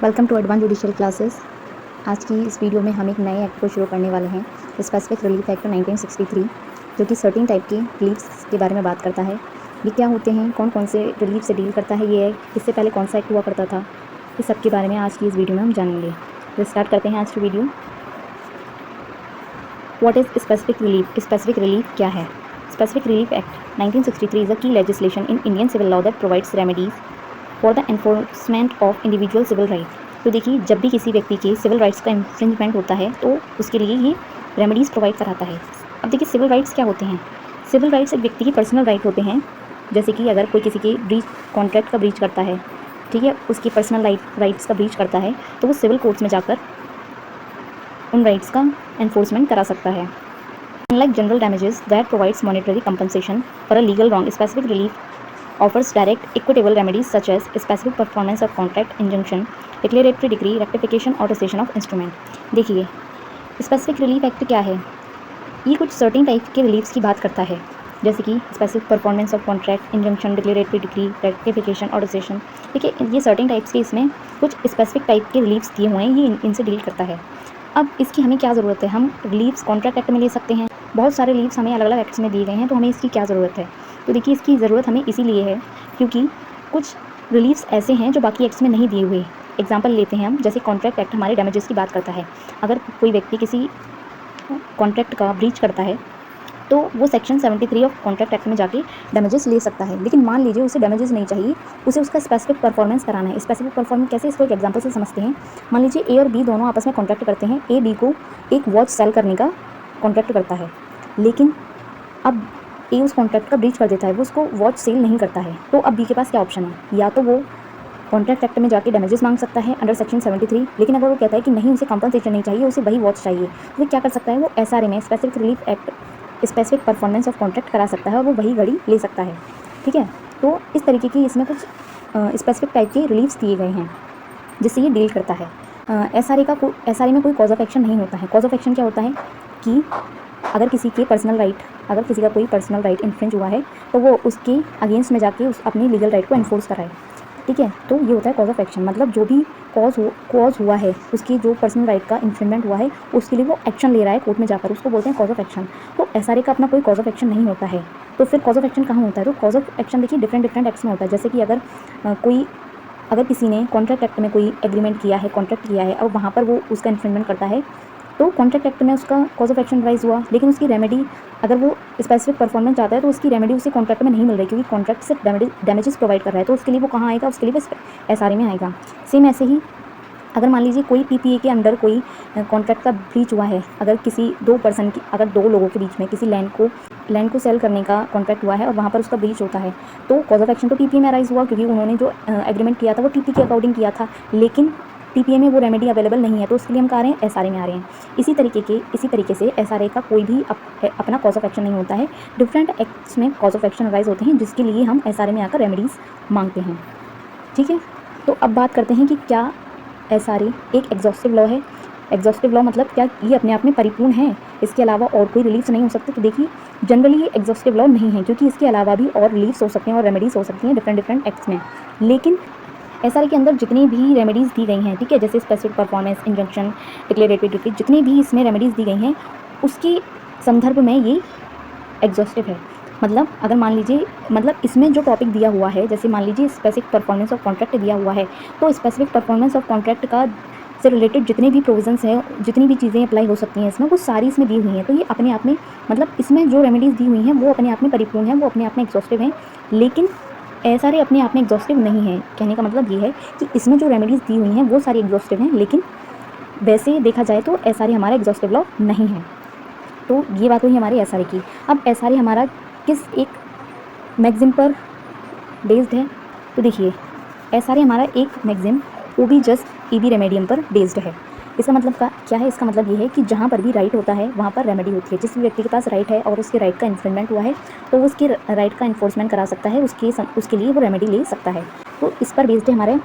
Welcome to advance judicial classes. आज की इस वीडियो में हम एक नए एक्ट को शुरू करने वाले हैं, स्पेसिफिक रिलीफ एक्ट 1963, जो कि सर्टेन टाइप के रिलीफ्स के बारे में बात करता है। ये क्या होते हैं, कौन कौन से रिलीफ से डील करता है ये एक्ट, इससे पहले कौन सा एक्ट हुआ करता था, इस सब के बारे में आज की इस वीडियो में हम जानेंगे। तो स्टार्ट करते हैं आज की video. What is specific relief? Specific relief क्या है? Specific relief act 1963 is a key legislation in Indian civil law that provides remedies for the enforcement of individual civil right. तो देखिए, जब भी किसी व्यक्ति के सिविल राइट्स का इन्फ्रिंजमेंट होता है तो उसके लिए ये रेमेडीज़ प्रोवाइड कराता है। अब देखिए, सिविल राइट्स क्या होते हैं? सिविल राइट्स एक व्यक्ति के पर्सनल राइट होते हैं, जैसे कि अगर कोई किसी के ब्रीच कॉन्ट्रैक्ट का ब्रीच करता है, ठीक है, उसकी पर्सनल राइट्स का ब्रीच करता है, तो वो सिविल कोर्ट्स में जाकर उन राइट्स का एनफोर्समेंट करा सकता है। Unlike general damages that provides monetary compensation for a legal wrong, specific relief offers direct, equitable remedies such as specific performance of contract, injunction, declaratory decree, rectification और cessation of instrument। देखिए, specific relief act क्या है? ये कुछ certain type के reliefs की बात करता है, जैसे कि specific performance of contract, injunction, declaratory decree, rectification और सेशन। देखिए, ये सर्टेन टाइप्स के इसमें कुछ स्पेसिफिक टाइप के रिलीफ्स दिए हुए हैं, ये इनसे डील करता है। अब इसकी हमें क्या ज़रूरत है? हम रिलीफ्स कॉन्ट्रैक्ट एक्ट में ले सकते हैं, बहुत सारे रिलीफ्स हमें अलग अलग एक्ट्स में दिए गए हैं, तो हमें इसकी क्या ज़रूरत है? तो देखिए, इसकी ज़रूरत हमें इसीलिए है क्योंकि कुछ रिलीफ्स ऐसे हैं जो बाकी एक्ट्स में नहीं दिए हुए। एग्जांपल लेते हैं हम, जैसे कॉन्ट्रैक्ट एक्ट हमारे डैमेजेस की बात करता है। अगर कोई व्यक्ति किसी कॉन्ट्रैक्ट का ब्रीच करता है तो वो सेक्शन 73 ऑफ कॉन्ट्रैक्ट एक्ट में जाके डैमेजेस ले सकता है। लेकिन मान लीजिए उसे डैमेजेस नहीं चाहिए, उसे उसका स्पेसिफिक परफॉर्मेंस कराना है। स्पेसिफिक परफॉर्मेंस कैसे, इसको एक एग्जांपल से समझते हैं। मान लीजिए ए और बी दोनों आपस में कॉन्ट्रैक्ट करते हैं। ए बी को एक वॉच सेल करने का कॉन्ट्रैक्ट करता है, लेकिन अब ए उस कॉन्ट्रैक्ट का ब्रीच कर देता है, वो उसको वॉच सेल नहीं करता है। तो अब बी के पास क्या ऑप्शन है? या तो वो कॉन्ट्रैक्ट एक्ट में जाके डैमेजेस मांग सकता है अंडर सेक्शन 73, लेकिन अगर वो कहता है कि नहीं, उसे कंपनसेशन नहीं चाहिए, उसे वही वॉच चाहिए, तो वो क्या कर सकता है? वो एसआरए में, specific relief act, specific performance of contract करा सकता है और वो वही घड़ी ले सकता है। ठीक है, तो इस तरीके की इसमें कुछ स्पेसिफिक टाइप के रिलीफ्स दिए गए हैं जिससे ये डील करता है। एसआरए में कोई कॉज ऑफ एक्शन नहीं होता है। कॉज ऑफ एक्शन क्या होता है कि अगर किसी का कोई पर्सनल राइट इन्फ्रिंज हुआ है तो वो उसके अगेंस्ट में जाके उस अपनी लीगल राइट को एनफोर्स कराए। ठीक है, तो ये होता है कॉज ऑफ एक्शन। मतलब जो भी कॉज हुआ है, उसकी जो पर्सनल राइट का इन्फ्रिंजमेंट हुआ है, उसके लिए वो एक्शन ले रहा है कोर्ट में जाकर, उसको बोलते हैं कॉज ऑफ एक्शन। तो एसआरए का अपना कोई कॉज ऑफ एक्शन नहीं होता है। तो फिर कॉज ऑफ एक्शन कहाँ होता है? तो कॉज ऑफ एक्शन देखिए डिफरेंट एक्ट्स में होता है। जैसे कि अगर किसी ने कॉन्ट्रैक्ट एक्ट में कोई एग्रीमेंट किया है, कॉन्ट्रैक्ट किया है और वहाँ पर वो उसका इन्फ्रिंजमेंट करता है, तो कॉन्ट्रैक्ट एक्ट में उसका कॉज ऑफ एक्शन राइज हुआ, लेकिन उसकी रेमेडी, अगर वो स्पेसिफिक परफॉर्मेंस चाहता है तो उसकी रेमेडी उसे कॉन्ट्रैक्ट में नहीं मिल रही, क्योंकि कॉन्ट्रैक्ट सिर्फ डैमेजेस प्रोवाइड कर रहा है। तो उसके लिए वो कहाँ आएगा? उसके लिए बस एसआरए में आएगा। सेम ऐसे ही अगर मान लीजिए कोई पीपीए के अंडर कोई कॉन्ट्रैक्ट का ब्रीच हुआ है, अगर दो लोगों के बीच में किसी लैंड को सेल करने का कॉन्ट्रैक्ट हुआ है और वहाँ पर उसका ब्रीच होता है, तो कॉज ऑफ एक्शन तो टीपीए में अराइज हुआ, क्योंकि उन्होंने जो एग्रीमेंट किया था वो टीपीए के अकॉर्डिंग किया था, लेकिन टीपीए में वो रेमेडी अवेलेबल नहीं है, तो उसके लिए हम कह रहे हैं एसआरए में आ रहे हैं। इसी तरीके से एसआरए का कोई भी अपना कॉज ऑफ एक्शन नहीं होता है। डिफरेंट एक्ट्स में कॉज ऑफ एक्शन अराइज होते हैं, जिसके लिए हम एसआरए में आकर रेमेडीज़ मांगते हैं। ठीक है, तो अब बात करते हैं कि क्या एसआरए एक एग्जॉस्टिव लॉ है? एग्जॉस्टिव लॉ मतलब क्या ये अपने आप में परिपूर्ण है, इसके अलावा और कोई रिलीफ्स नहीं हो सकते? तो देखिए, जनरली ये एग्जॉस्टिव लॉ नहीं है, क्योंकि इसके अलावा भी और रिलीफ्स हो सकते हैं और रेमेडीज़ हो सकती हैं डिफरेंट एक्ट्स में। लेकिन एसआरए के अंदर जितनी भी रेमेडीज़ दी गई हैं, ठीक है, जैसे specific performance, injunction, declaratory decree, जितनी भी इसमें रेमेडीज़ दी गई हैं, उसके संदर्भ में ये एग्जॉस्टिव है। मतलब अगर मान लीजिए, मतलब इसमें जो टॉपिक दिया हुआ है, जैसे मान लीजिए स्पेसिफिक परफॉर्मेंस ऑफ कॉन्ट्रैक्ट दिया हुआ है, तो स्पेसिफिक परफॉर्मेंस ऑफ कॉन्ट्रैक्ट का से रिलेटेड जितने भी प्रोविजंस हैं, जितनी भी चीज़ें अप्लाई हो सकती हैं इसमें, वो सारी इसमें दी हुई हैं। तो ये अपने आप में, मतलब इसमें जो रेमेडीज़ दी हुई हैं वो अपने आप में परिपूर्ण हैं, वो अपने आप में एग्जॉस्टिव हैं। लेकिन एसआरए अपने आप में एग्जॉस्टिव नहीं है। कहने का मतलब ये है कि इसमें जो रेमेडीज़ दी हुई हैं वो सारी एग्जॉस्टिव हैं, लेकिन वैसे देखा जाए तो एसआरए हमारा एग्जॉस्टिव लॉ नहीं है। तो ये बात हुई हमारी एसआरए की। अब एसआरए हमारा किस एक मैगज़िन पर बेस्ड है? तो देखिए, एसआरए हमारा एक मैगज़िन ओबी जस्ट ईबी रेमेडियम पर बेस्ड है। इसका मतलब क्या है? इसका मतलब ये है कि जहाँ पर भी राइट होता है वहाँ पर रेमेडी होती है। जिस भी व्यक्ति के पास राइट है और उसके राइट का इन्फ्रिंजमेंट हुआ है, तो वो उसके राइट का इन्फोर्समेंट करा सकता है, उसके लिए वो रेमेडी ले सकता है। तो इस पर बेस्ड है हमारे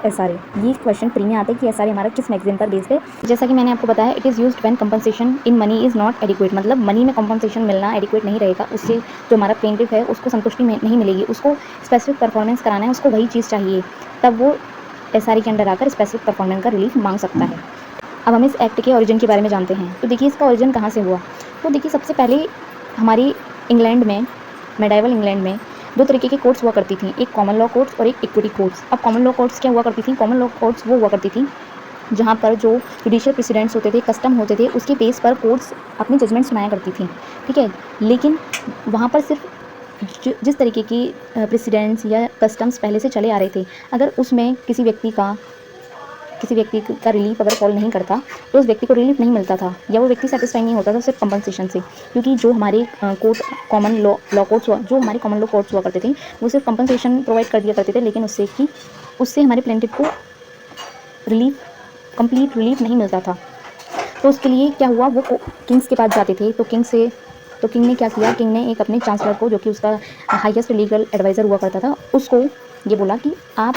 एसआरए। ये क्वेश्चन प्री में आता है कि एसआरए हमारा किस मैगज़ीन पर बेस्ड है। जैसा कि मैंने आपको बताया, it is used when compensation in money is not adequate. मतलब मनी में कंपनसेशन मिलना एडिक्वेट नहीं रहेगा, उससे जो हमारा प्लेंटिफ है उसको संतुष्टि नहीं मिलेगी, उसको स्पेसिफिक परफॉर्मेंस कराना है, उसको वही चीज़ चाहिए, तब वो SRE के अंडर आकर स्पेसिफिक परफॉर्मेंस का रिलीफ मांग सकता है। अब हम इस एक्ट के ओरिजिन के बारे में जानते हैं। तो देखिए इसका ओरिजिन कहाँ से हुआ। तो देखिए सबसे पहले हमारी इंग्लैंड में, मेडाइवल इंग्लैंड में 2 तरीके की कोर्ट्स हुआ करती थी, एक कॉमन लॉ कोर्ट्स और एक इक्विटी कोर्ट्स। अब कॉमन लॉ कोर्ट्स क्या हुआ करती थी, कॉमन लॉ कोर्ट्स वो हुआ करती थी जहाँ पर जो जुडिशियल प्रेसिडेंट्स होते थे, कस्टम होते थे, उसके बेस पर कोर्ट्स अपनी जजमेंट सुनाया करती थी, ठीक है। लेकिन वहाँ पर सिर्फ जिस तरीके की प्रेसिडेंट्स या कस्टम्स पहले से चले आ रहे थे, अगर उसमें किसी व्यक्ति का रिलीफ अगर कॉल नहीं करता तो उस व्यक्ति को रिलीफ नहीं मिलता था, या वो व्यक्ति सेटिस्फाई नहीं होता था सिर्फ कंपनसेशन से। क्योंकि जो हमारे कॉमन लॉ कोर्ट्स हुआ करते थे, वो सिर्फ कंपनसेशन प्रोवाइड कर दिया करते थे, लेकिन उससे हमारे प्लेंटिफ को कंप्लीट रिलीफ नहीं मिलता था। तो उसके लिए क्या हुआ, वो किंग्स के पास जाते थे। तो किंग ने क्या किया, किंग ने एक अपने चांसलर को, जो कि उसका हाईएस्ट लीगल एडवाइज़र हुआ करता था, उसको ये बोला कि आप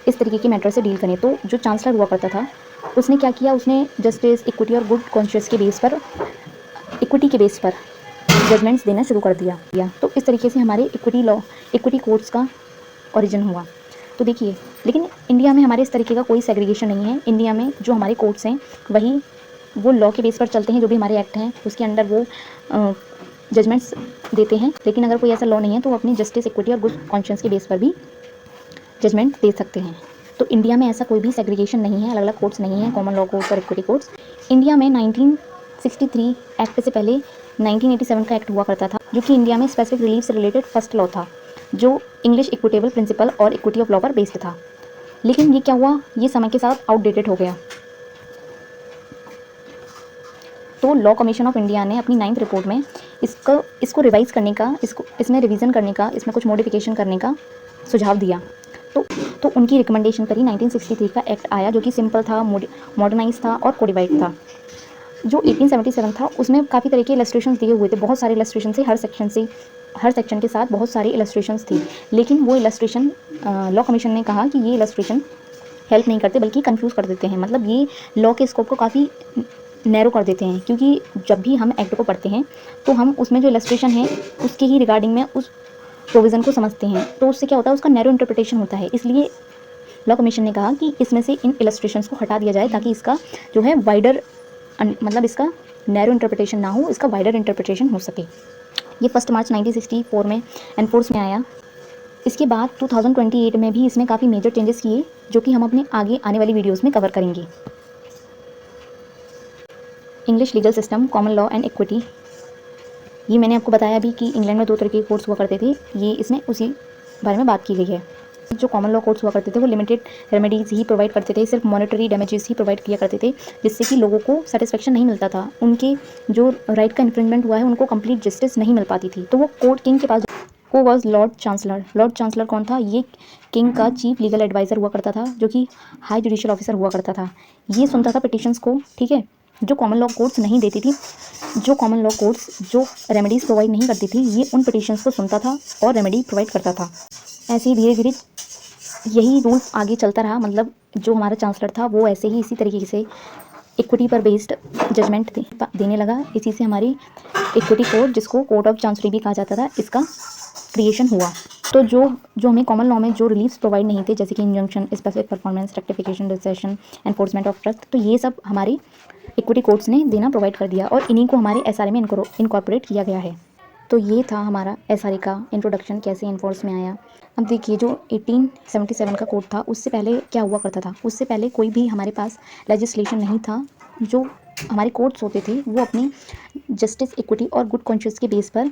इस तरीके के मैटर से डील करें। तो जो चांसलर हुआ करता था, उसने क्या किया, उसने जस्टिस, इक्विटी और गुड कॉन्शियस के बेस पर, इक्विटी के बेस पर जजमेंट्स देना शुरू कर दिया। तो इस तरीके से हमारे इक्विटी कोर्ट्स का ओरिजिन हुआ। तो देखिए, लेकिन इंडिया में हमारे इस तरीके का कोई सेग्रीगेशन नहीं है। इंडिया में जो हमारे कोर्ट्स हैं वो लॉ के बेस पर चलते हैं, जो भी हमारे एक्ट हैं उसके अंडर वो जजमेंट्स देते हैं। लेकिन अगर कोई ऐसा लॉ नहीं है तो वो अपनी जस्टिस, इक्विटी और गुड कॉन्शियस के बेस पर भी जजमेंट दे सकते हैं। तो इंडिया में ऐसा कोई भी सेग्रीगेशन नहीं है, अलग अलग कोर्ट्स नहीं है, कॉमन लॉ कोर्ट्स और इक्विटी कोर्ट्स। इंडिया में 1963 एक्ट से पहले 1987 का एक्ट हुआ करता था, जो कि इंडिया में स्पेसिफिक रिलीफ से रिलेटेड फर्स्ट लॉ था, जो इंग्लिश इक्विटेबल प्रिंसिपल और इक्विटी ऑफ लॉ पर बेस्ड था। लेकिन ये क्या हुआ, ये समय के साथ आउटडेटेड हो गया। तो लॉ कमीशन ऑफ इंडिया ने अपनी 9th रिपोर्ट में इसको रिवाइज़ करने का, इसमें रिवीजन करने का, इसमें कुछ मॉडिफिकेशन करने का सुझाव दिया। तो उनकी रिकमेंडेशन पर ही 1963 का एक्ट आया, जो कि सिंपल था, मॉडर्नाइज था और कोडिफाइड था। जो 1877 था उसमें काफ़ी तरह के इलस्ट्रेशंस दिए हुए थे, बहुत सारे इलस्ट्रेशन थे, हर सेक्शन के साथ बहुत सारी इलस्ट्रेशंस थी। लेकिन वो इलस्ट्रेशन, लॉ कमीशन ने कहा कि ये इलस्ट्रेशन हेल्प नहीं करते बल्कि कंफ्यूज कर देते हैं, मतलब ये लॉ के स्कोप को काफ़ी नैरो कर देते हैं। क्योंकि जब भी हम एक्ट को पढ़ते हैं तो हम उसमें जो इलस्ट्रेशन है उसके ही रिगार्डिंग में उस प्रोविज़न को समझते हैं, तो उससे क्या होता है, उसका नैरो इंटरप्रिटेशन होता है। इसलिए लॉ कमीशन ने कहा कि इसमें से इन इलस्ट्रेशंस को हटा दिया जाए, ताकि इसका जो है वाइडर, मतलब इसका नैरो इंटरप्रिटेशन ना हो, इसका वाइडर इंटरप्रिटेशन हो सके। ये 1 मार्च 1964 में एनफोर्स में आया। इसके बाद 2028 में भी इसमें काफ़ी मेजर चेंजेस किए, जो कि हम अपने आगे आने वाली वीडियोज़ में कवर करेंगे। English legal system, common law and equity, ये मैंने आपको बताया अभी कि इंग्लैंड में 2 तरह के कोर्ट्स हुआ करते थे, ये इसमें उसी बारे में बात की गई है। जो कॉमन लॉ कोर्ट्स हुआ करते थे वो लिमिटेड रेमेडीज़ ही प्रोवाइड करते थे, सिर्फ मॉनेटरी डैमेजेस ही प्रोवाइड किया करते थे, जिससे कि लोगों को सेटिस्फेक्शन नहीं मिलता था, उनके जो राइट का इन्फ्रिंजमेंट हुआ है उनको कंप्लीट जस्टिस नहीं मिल पाती थी। तो वो कोर्ट किंग के पास, वो was Lord chancellor. Lord chancellor कौन था, ये किंग का चीफ लीगल एडवाइज़र हुआ करता था, जो कि हाई जुडिशियल ऑफिसर हुआ करता था। ये सुनता था पिटिशंस को, ठीक है, जो कॉमन लॉ कोर्ट्स नहीं देती थी, जो कॉमन लॉ कोर्ट्स जो रेमेडीज़ प्रोवाइड नहीं करती थी, ये उन पिटिशंस को सुनता था और रेमेडी प्रोवाइड करता था। ऐसे ही धीरे धीरे यही रूल आगे चलता रहा, मतलब जो हमारा चांसलर था वो ऐसे ही इसी तरीके से इक्विटी पर बेस्ड जजमेंट देने लगा। इसी से हमारी इक्विटी कोर्ट, जिसको कोर्ट ऑफ चांसरी भी कहा जाता था, इसका क्रिएशन हुआ। तो जो हमें कॉमन लॉ में जो रिलीफ्स प्रोवाइड नहीं थे, जैसे कि injunction, specific performance, rectification, rescission, enforcement of trust, तो ये सब हमारी इक्विटी कोर्ट्स ने देना प्रोवाइड कर दिया और इन्हीं को हमारे एसआरए में इनकॉर्पोरेट किया गया है। तो ये था हमारा एसआरए का इंट्रोडक्शन, कैसे इन्फोर्स में आया। अब देखिए, जो 1877 का कोड था उससे पहले क्या हुआ करता था, उससे पहले कोई भी हमारे पास लेजिस्लेशन नहीं था। जो हमारे कोर्ट्स होते थे वो अपनी जस्टिस, इक्विटी और गुड कॉन्शियस के बेस पर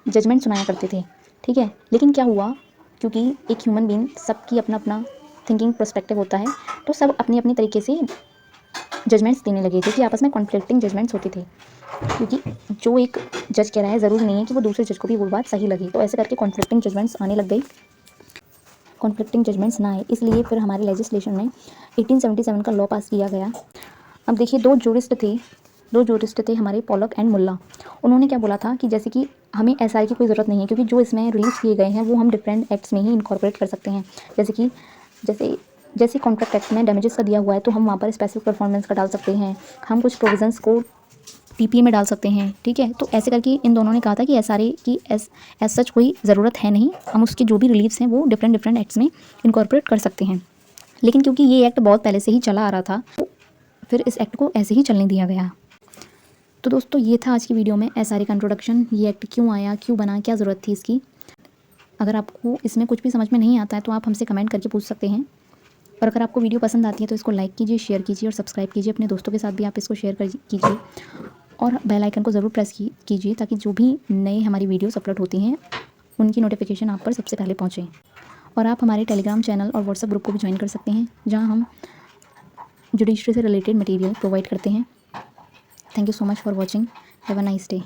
जजमेंट सुनाया करते थे, ठीक है। लेकिन क्या हुआ, क्योंकि एक ह्यूमन बीइंग, सबकी अपना अपना थिंकिंग पर्सपेक्टिव होता है, तो सब अपनी अपनी तरीके से जजमेंट्स देने लगे, जो कि आपस में कॉन्फ्लिक्टिंग जजमेंट्स होते थे। क्योंकि जो एक जज कह रहा है ज़रूरी नहीं है कि वो दूसरे जज को भी वो बात सही लगे, तो ऐसे करके कॉन्फ्लिक्टिंग जजमेंट्स आने लग गई। कॉन्फ्लिक्टिंग जजमेंट्स ना आए, इसलिए फिर हमारे लेजिस्लेशन में 1877 का लॉ पास किया गया। अब देखिए, दो जूरिस्ट थे हमारे, पॉलक एंड मुल्ला। उन्होंने क्या बोला था कि जैसे कि हमें एसआरए की कोई ज़रूरत नहीं है, क्योंकि जो इसमें रिलीज किए गए हैं वो हम डिफरेंट एक्ट्स में ही इनकॉर्पोरेट कर सकते हैं। जैसे कॉन्ट्रैक्ट एक्ट में डैमेजेस का दिया हुआ है, तो हम वहाँ पर स्पेसिफिक परफॉर्मेंस का डाल सकते हैं, हम कुछ प्रोविजंस को पीपीए में डाल सकते हैं, ठीक है। तो ऐसे करके इन दोनों ने कहा था कि एसआरए की एज सच कोई ज़रूरत है नहीं, हम उसके जो भी रिलीव्स हैं वो डिफरेंट एक्ट्स में इनकॉर्पोरेट कर सकते हैं। लेकिन क्योंकि ये एक्ट बहुत पहले से ही चला आ रहा था, फिर इस एक्ट को ऐसे ही चलने दिया गया। तो दोस्तों ये था आज की वीडियो में एसआरए का इंट्रोडक्शन। ये एक्ट क्यों आया, क्यों बना, क्या ज़रूरत थी इसकी। अगर आपको इसमें कुछ भी समझ में नहीं आता है तो आप हमसे कमेंट करके पूछ सकते हैं। और अगर आपको वीडियो पसंद आती है तो इसको लाइक कीजिए, शेयर कीजिए और सब्सक्राइब कीजिए। अपने दोस्तों के साथ भी आप इसको शेयर कीजिए और बेल आइकन को ज़रूर प्रेस कीजिए ताकि जो भी नए हमारी वीडियोस अपलोड होती हैं उनकी नोटिफिकेशन आप पर सबसे पहले पहुँचे। और आप हमारे टेलीग्राम चैनल और व्हाट्सएप ग्रुप को भी ज्वाइन कर सकते हैं, जहाँ हम जुडिशरी से रिलेटेड मटेरियल प्रोवाइड करते हैं। Thank you so much for watching. Have a nice day.